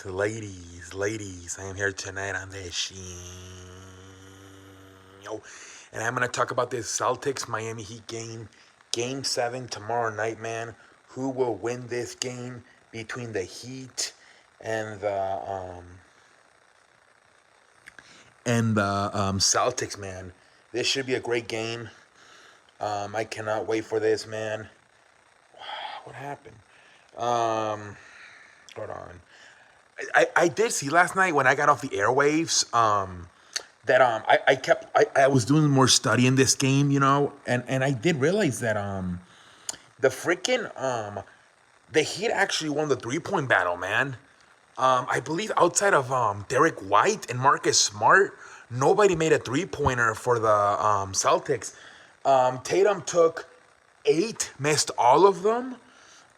ladies, I am here tonight on this show. And I'm going to talk about this Celtics Miami Heat game 7 tomorrow night, man. Who will win this game between the Heat and the Celtics, man? This should be a great game. I cannot wait for this, man. What happened? Hold on. I did see last night when I got off the airwaves that I was doing more study in this game, and I did realize that the freaking the Heat actually won the 3-point battle, man. I believe outside of Derek White and Marcus Smart, nobody made a 3-pointer for the Celtics. Tatum took 8, missed all of them.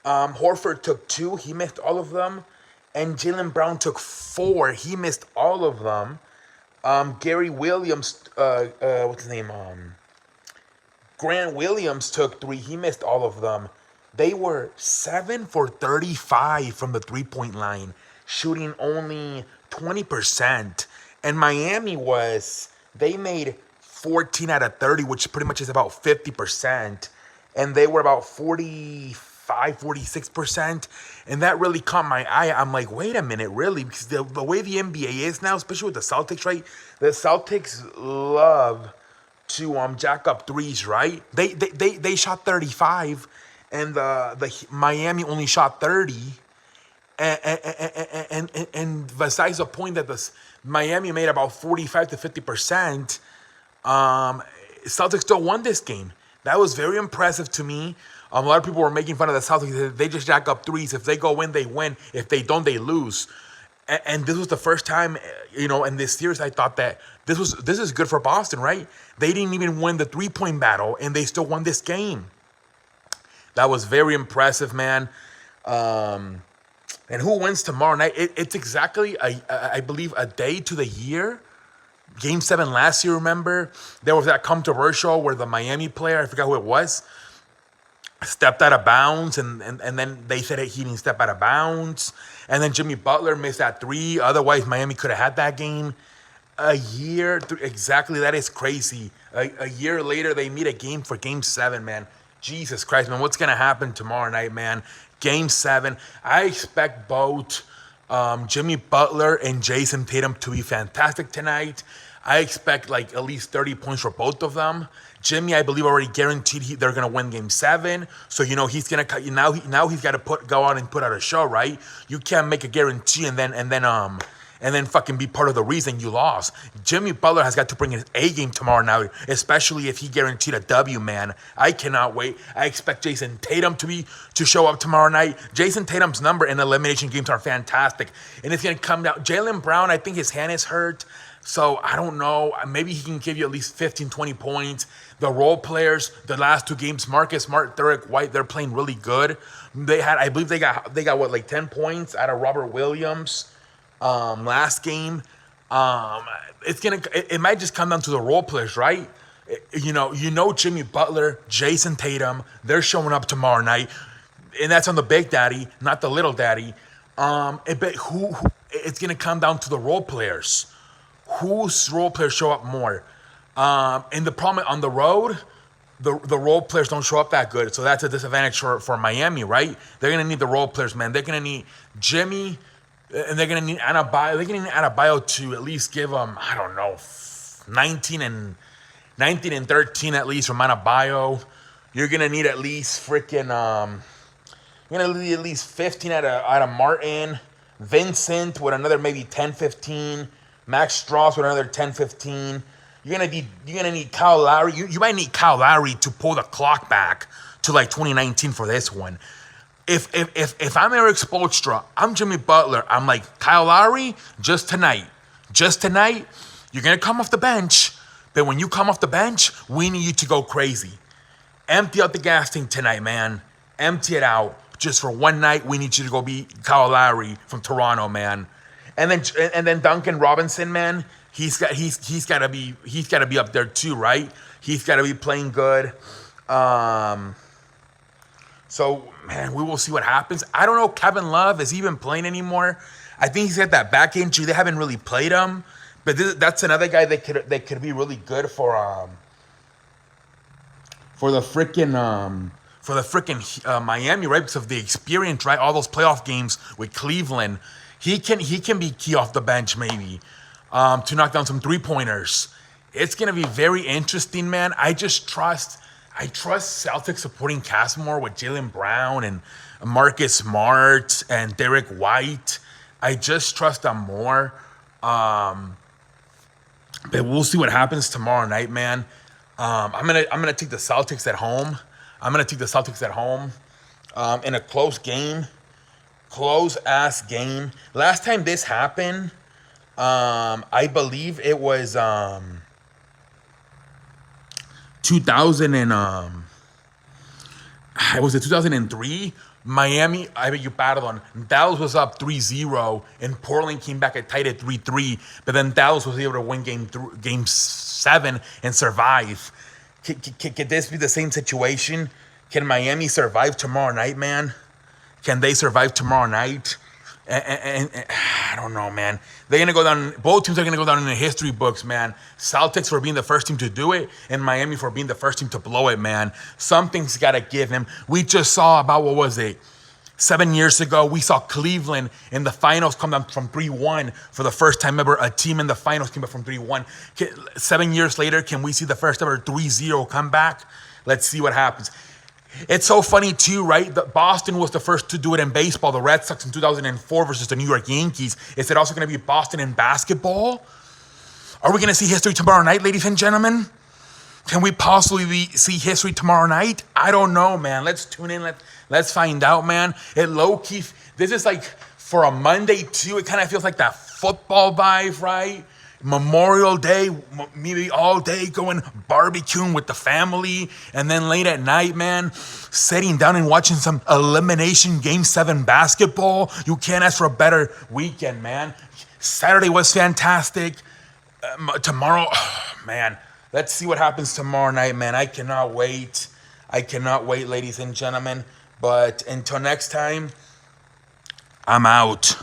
Horford took 2, he missed all of them. And Jaylen Brown took 4, he missed all of them. Gary Williams, what's his name? Grant Williams took 3, he missed all of them. They were 7 for 35 from the 3-point line, shooting only 20%. And Miami they made 14 out of 30, which pretty much is about 50%. And they were about 46%. And that really caught my eye. I'm like, wait a minute, really? Because the way the NBA is now, especially with the Celtics, right? The Celtics love to jack up threes, right? They shot 35, and the Miami only shot 30. And besides the point that the Miami made about 45 to 50%, Celtics still won this game. That was very impressive to me. A lot of people were making fun of the Celtics. They just jack up threes. If they go in, they win. If they don't, they lose. And this was the first time, in this series, I thought that this is good for Boston, right? They didn't even win the 3-point battle, and they still won this game. That was very impressive, man. And who wins tomorrow night? It's exactly, I believe, a day to the year. Game 7 last year, remember? There was that controversial where the Miami player, I forgot who it was, stepped out of bounds, and then they said he didn't step out of bounds. And then Jimmy Butler missed that 3. Otherwise, Miami could have had that game. Exactly, that is crazy. A year later, they meet a game for Game 7, man. Jesus Christ, man, what's going to happen tomorrow night, man? Game 7. I expect both Jimmy Butler and Jason Tatum to be fantastic tonight. I expect at least 30 points for both of them. Jimmy, I believe, already guaranteed they're gonna win Game 7. So he's gonna cut. Now he's got to go out and put out a show, right? You can't make a guarantee and then fucking be part of the reason you lost. Jimmy Butler has got to bring his A game tomorrow night, especially if he guaranteed a W, man. I cannot wait. I expect Jason Tatum to show up tomorrow night. Jason Tatum's number in elimination games are fantastic, and it's gonna come down. Jaylen Brown, I think his hand is hurt. So I don't know. Maybe he can give you at least 15, 20 points. The role players, the last 2 games, Marcus Smart, Derek White, they're playing really good. I believe they got 10 points out of Robert Williams last game. It might just come down to the role players, right? Jimmy Butler, Jason Tatum, they're showing up tomorrow night, and that's on the big daddy, not the little daddy. It's gonna come down to the role players. Whose role players show up more? And the problem on the road, the role players don't show up that good. So that's a disadvantage for Miami, right? They're going to need the role players, man. They're going to need Jimmy, and they're going to need Adebayo. They're going to need Adebayo to at least give them, 19 and 13 at least from Adebayo. You're going to need at least 15 out of Martin. Vincent with another maybe 10, 15. Max Strauss with another 10, 15. You're gonna need Kyle Lowry. You might need Kyle Lowry to pull the clock back to 2019 for this one. If I'm Eric Spoelstra, I'm Jimmy Butler. I'm like, Kyle Lowry, just tonight, you're gonna come off the bench. But when you come off the bench, we need you to go crazy. Empty out the gas tank tonight, man. Empty it out. Just for one night, we need you to go beat Kyle Lowry from Toronto, man. And then Duncan Robinson, man, he's got to be up there too, right? He's got to be playing good. So, man, we will see what happens. I don't know. Kevin Love, is he even playing anymore? I think he's got that back injury. They haven't really played him. But that's another guy that could be really good for the freaking Miami, right? Because of the experience, right? All those playoff games with Cleveland, he can be key off the bench maybe to knock down some 3-pointers. It's gonna be very interesting, man. I trust Celtics supporting cast more with Jaylen Brown and Marcus Smart and Derek White. I just trust them more. But we'll see what happens tomorrow night, man. I'm gonna take the Celtics at home. In a close ass game. Last time this happened, I believe it was 2003. Miami, I bet you battled on. Dallas was up 3-0, and Portland came back at tight at 3-3. But then Dallas was able to win game 7 and survive. Could this be the same situation? Can Miami survive tomorrow night, man? Can they survive tomorrow night? And I don't know, man. They're gonna go down. Both teams are gonna go down in the history books, man. Celtics for being the first team to do it, and Miami for being the first team to blow it, man. Something's gotta give him. We just saw about 7 years ago. We saw Cleveland in the finals come down from 3-1 for the first time ever. A team in the finals came back from 3-1. 7 years later, can we see the first ever 3-0 comeback? Let's see what happens. It's so funny too, right? Boston was the first to do it in baseball. The Red Sox in 2004 versus the New York Yankees. Is it also going to be Boston in basketball? Are we going to see history tomorrow night, ladies and gentlemen? Can we possibly see history tomorrow night? I don't know, man. Let's tune in. Let's find out, man. It low-key, this is like for a Monday too. It kind of feels like that football vibe, right? Memorial Day, maybe all day going barbecuing with the family, and then late at night, man, sitting down and watching some elimination game 7 basketball. You can't ask for a better weekend, man. Saturday was fantastic. Tomorrow, man, let's see what happens tomorrow night, man. I cannot wait, ladies and gentlemen. But until next time, I'm out.